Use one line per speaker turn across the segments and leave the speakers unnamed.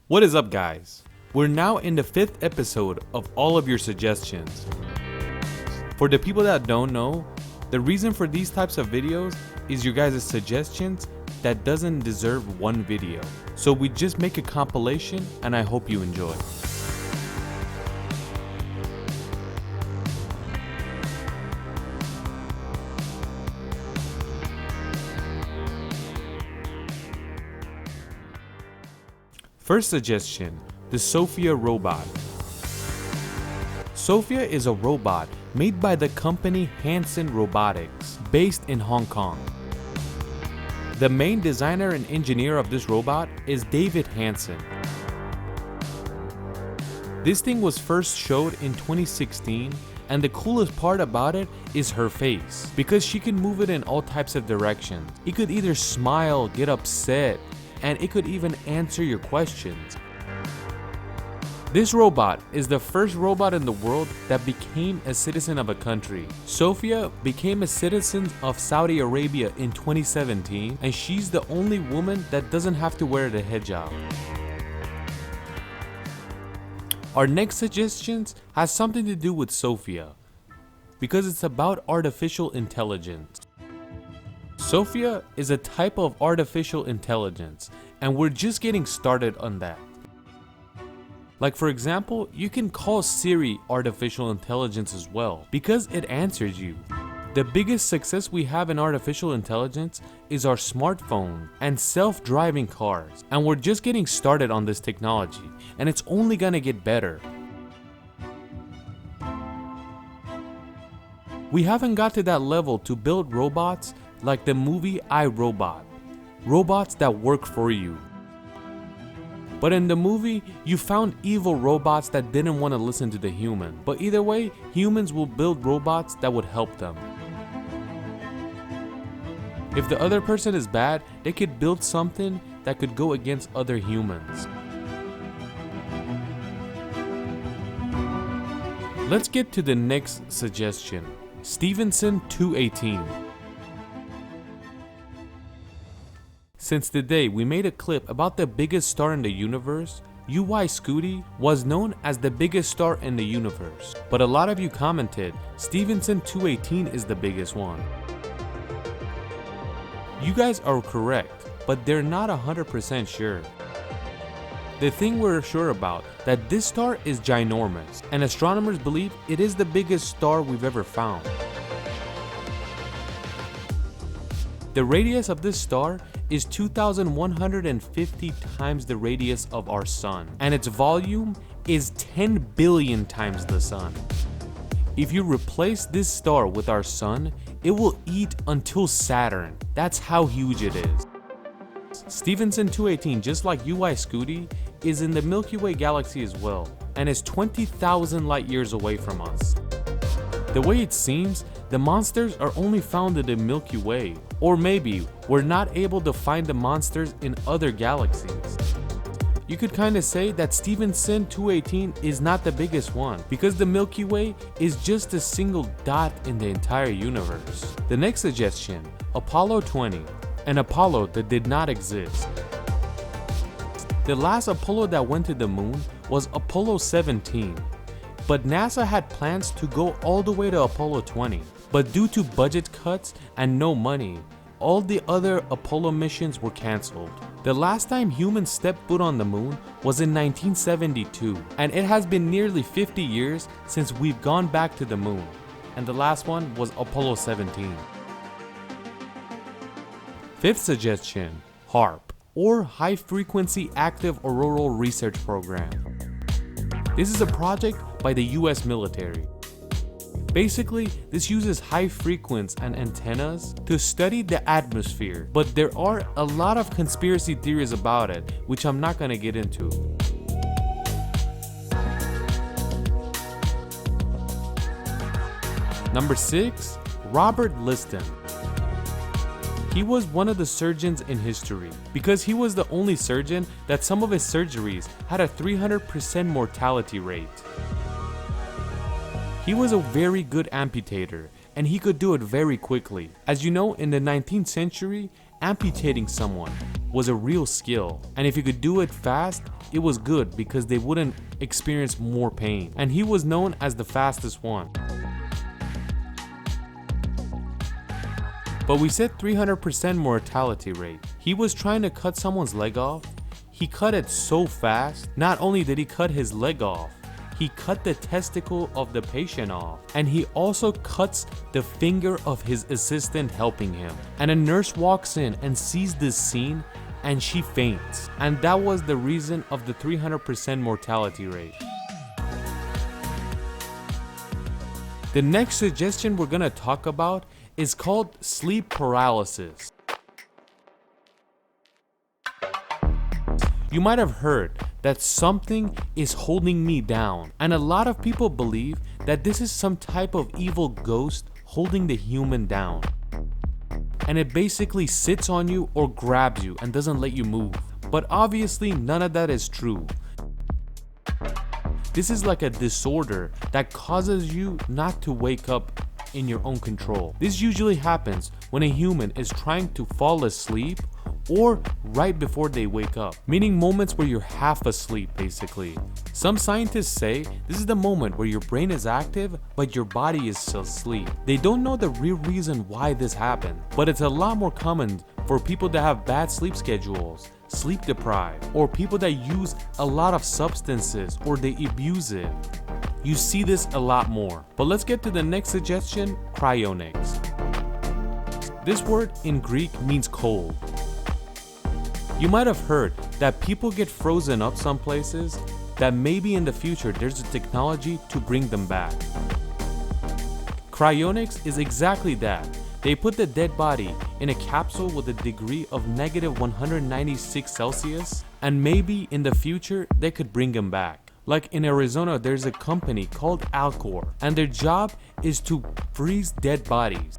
What is up, guys? We're now in the 5th episode of all of your suggestions. For the people that don't know, the reason for these types of videos is your guys' suggestions that doesn't deserve one video. So we just make a compilation and I hope you enjoy. First suggestion, the Sophia robot. Sophia is a robot made by the company Hanson Robotics, based in Hong Kong. The main designer and engineer of this robot is David Hanson. This thing was first showed in 2016, and the coolest part about it is her face, because she can move it in all types of directions. It could either smile, get upset, and it could even answer your questions. This robot is the first robot in the world that became a citizen of a country. Sophia became a citizen of Saudi Arabia in 2017, and she's the only woman that doesn't have to wear the hijab. Our next suggestion has something to do with Sophia, because it's about artificial intelligence. Sophia is a type of artificial intelligence, and we're just getting started on that. Like, for example, you can call Siri artificial intelligence as well, because it answers you. The biggest success we have in artificial intelligence is our smartphone and self-driving cars, and we're just getting started on this technology, and it's only gonna get better. We haven't got to that level to build robots like the movie I, Robot. Robots that work for you. But in the movie, you found evil robots that didn't want to listen to the human. But either way, humans will build robots that would help them. If the other person is bad, they could build something that could go against other humans. Let's get to the next suggestion. Stephenson 218. Since the day we made a clip about the biggest star in the universe, UI Scooty was known as the biggest star in the universe. But a lot of you commented, Stephenson 218 is the biggest one. You guys are correct, but they're not 100% sure. The thing we're sure about, that this star is ginormous, and astronomers believe it is the biggest star we've ever found. The radius of this star is 2,150 times the radius of our sun, and its volume is 10 billion times the sun. If you replace this star with our sun, it will eat until Saturn. That's how huge it is. Stephenson 218, just like UI Scooty, is in the Milky Way galaxy as well, and is 20,000 light years away from us. The way it seems, the monsters are only found in the Milky Way, or maybe we're not able to find the monsters in other galaxies. You could kinda say that Stephenson 218 is not the biggest one, because the Milky Way is just a single dot in the entire universe. The next suggestion, Apollo 20, an Apollo that did not exist. The last Apollo that went to the moon was Apollo 17, but NASA had plans to go all the way to Apollo 20. But due to budget cuts and no money, all the other Apollo missions were cancelled. The last time humans stepped foot on the moon was in 1972, and it has been nearly 50 years since we've gone back to the moon, and the last one was Apollo 17. Fifth suggestion, HARP, or High Frequency Active Auroral Research Program. This is a project by the US military. Basically, this uses high frequency and antennas to study the atmosphere, but there are a lot of conspiracy theories about it, which I'm not gonna get into. Number 6, Robert Liston. He was one of the surgeons in history, because he was the only surgeon that some of his surgeries had a 300% mortality rate. He was a very good amputator, and he could do it very quickly. As you know, in the 19th century, amputating someone was a real skill, and if you could do it fast, it was good because they wouldn't experience more pain, and he was known as the fastest one. But we said 300% mortality rate. He was trying to cut someone's leg off. He cut it so fast. Not only did he cut his leg off, he cut the testicle of the patient off, and he also cuts the finger of his assistant helping him. And a nurse walks in and sees this scene and she faints. And that was the reason of the 300% mortality rate. The next suggestion we're gonna talk about is called sleep paralysis. You might have heard that something is holding me down, and a lot of people believe that this is some type of evil ghost holding the human down, and it basically sits on you or grabs you and doesn't let you move. But obviously none of that is true. This is like a disorder that causes you not to wake up in your own control. This usually happens when a human is trying to fall asleep or right before they wake up, meaning moments where you're half asleep basically. Some scientists say this is the moment where your brain is active but your body is still asleep. They don't know the real reason why this happened, but it's a lot more common for people that have bad sleep schedules, sleep deprived, or people that use a lot of substances or they abuse it. You see this a lot more. But let's get to the next suggestion, cryonics. This word in Greek means cold. You might have heard that people get frozen up some places, that maybe in the future there's a technology to bring them back. Cryonics is exactly that. They put the dead body in a capsule with a degree of -196 Celsius, and maybe in the future they could bring them back. Like in Arizona, there's a company called ALCOR, and their job is to freeze dead bodies.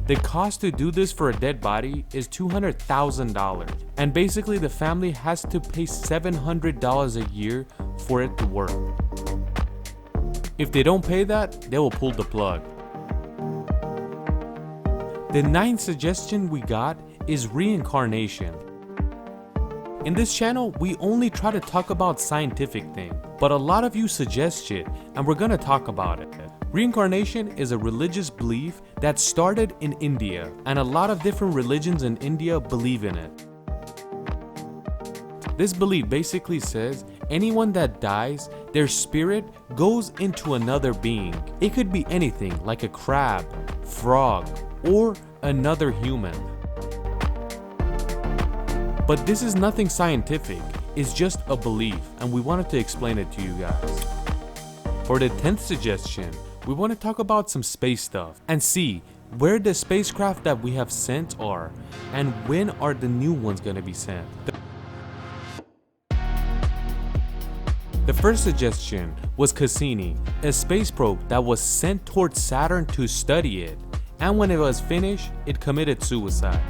The cost to do this for a dead body is $200,000, and basically the family has to pay $700 a year for it to work. If they don't pay that, they will pull the plug. The ninth suggestion we got is reincarnation. In this channel, we only try to talk about scientific things, but a lot of you suggest shit, and we're gonna talk about it. Reincarnation is a religious belief that started in India, and a lot of different religions in India believe in it. This belief basically says anyone that dies, their spirit goes into another being. It could be anything like a crab, frog, or another human. But this is nothing scientific, it's just a belief, and we wanted to explain it to you guys. For the 10th suggestion, we want to talk about some space stuff and see where the spacecraft that we have sent are and when are the new ones going to be sent. The first suggestion was Cassini, a space probe that was sent towards Saturn to study it, and when it was finished, it committed suicide.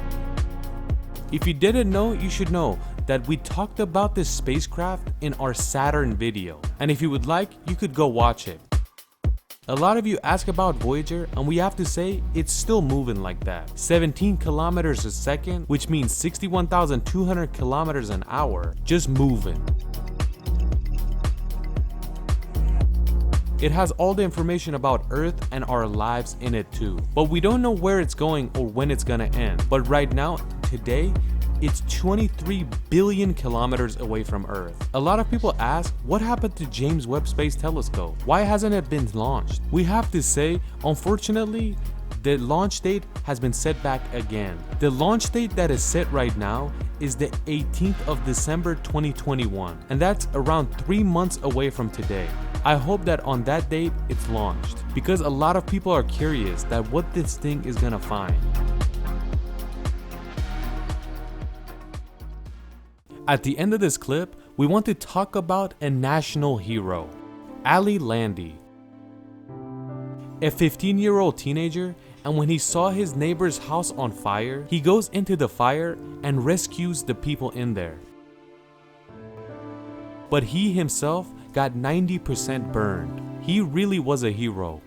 If you didn't know, you should know that we talked about this spacecraft in our Saturn video, and if you would like, you could go watch it. A lot of you ask about Voyager, and we have to say it's still moving like that. 17 kilometers a second, which means 61,200 kilometers an hour, just moving. It has all the information about Earth and our lives in it too. But we don't know where it's going or when it's gonna end. But right now, today, it's 23 billion kilometers away from Earth. A lot of people ask, what happened to James Webb Space Telescope? Why hasn't it been launched? We have to say, unfortunately, the launch date has been set back again. The launch date that is set right now is the 18th of December 2021, and that's around 3 months away from today. I hope that on that date it's launched, because a lot of people are curious that what this thing is gonna find. At the end of this clip, we want to talk about a national hero, Ali Landy. A 15-year-old teenager, and when he saw his neighbor's house on fire, he goes into the fire and rescues the people in there. But he himself got 90% burned. He really was a hero.